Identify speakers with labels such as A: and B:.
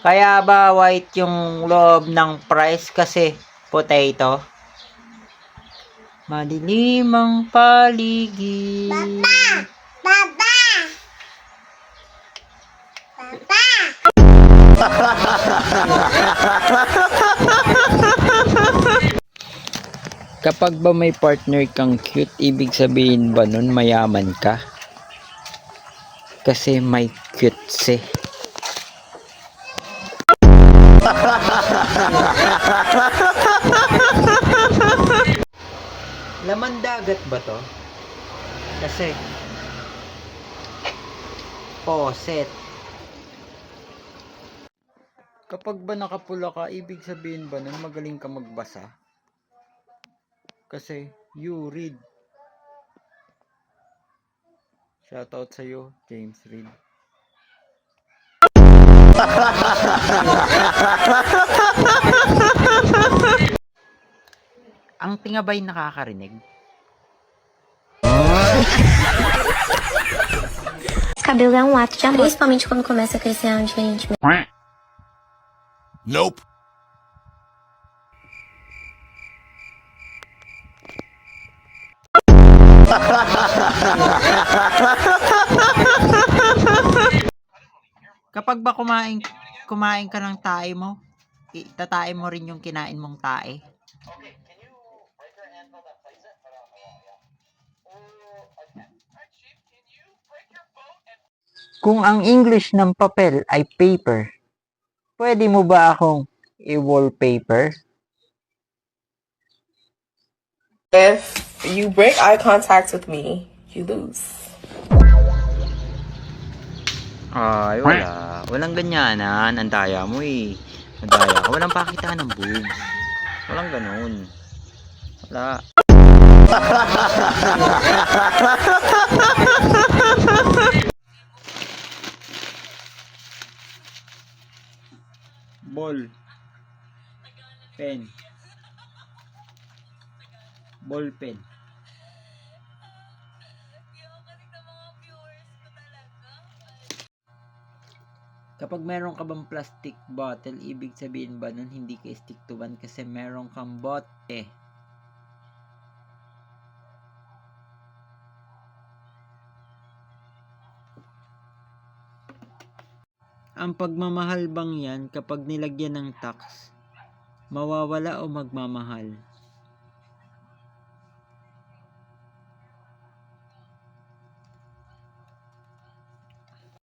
A: Kaya ba white yung loob ng price kasi potato? Madilim ang paligid.
B: Baba! Baba!
A: Kapag ba may partner kang cute, ibig sabihin ba nun mayaman ka? Kasi may cute. Laman dagat ba to? Kasi poset. Kapag ba nakapula ka, ibig sabihin ba nun magaling ka magbasa? Kasi you read. Shoutout sa'yo, James Reed. Ang tinga ba'y nakakarinig?
B: Cabelo é um ato de amor, principalmente quando começa a crescer onde a gente...
C: Nope.
A: Kapag ba kumain ka ng tae mo, itatae mo rin yung kinain mong tae. Kung ang English ng papel ay paper, pwede mo ba akong i-wallpaper?
D: If you break eye contact with me, you lose.
A: Ay, wala. Walang ganyanan. Ang daya mo eh. Madaya ka. Walang pakitaan ng boobs. Walang ganun. Wala. Ball. Pen. Ball pen. Kapag meron ka bang plastic bottle, ibig sabihin ba nun hindi ka stick to one kasi meron kang bote? Ang pagmamahal bang yan kapag nilagyan ng tax, mawawala o magmamahal?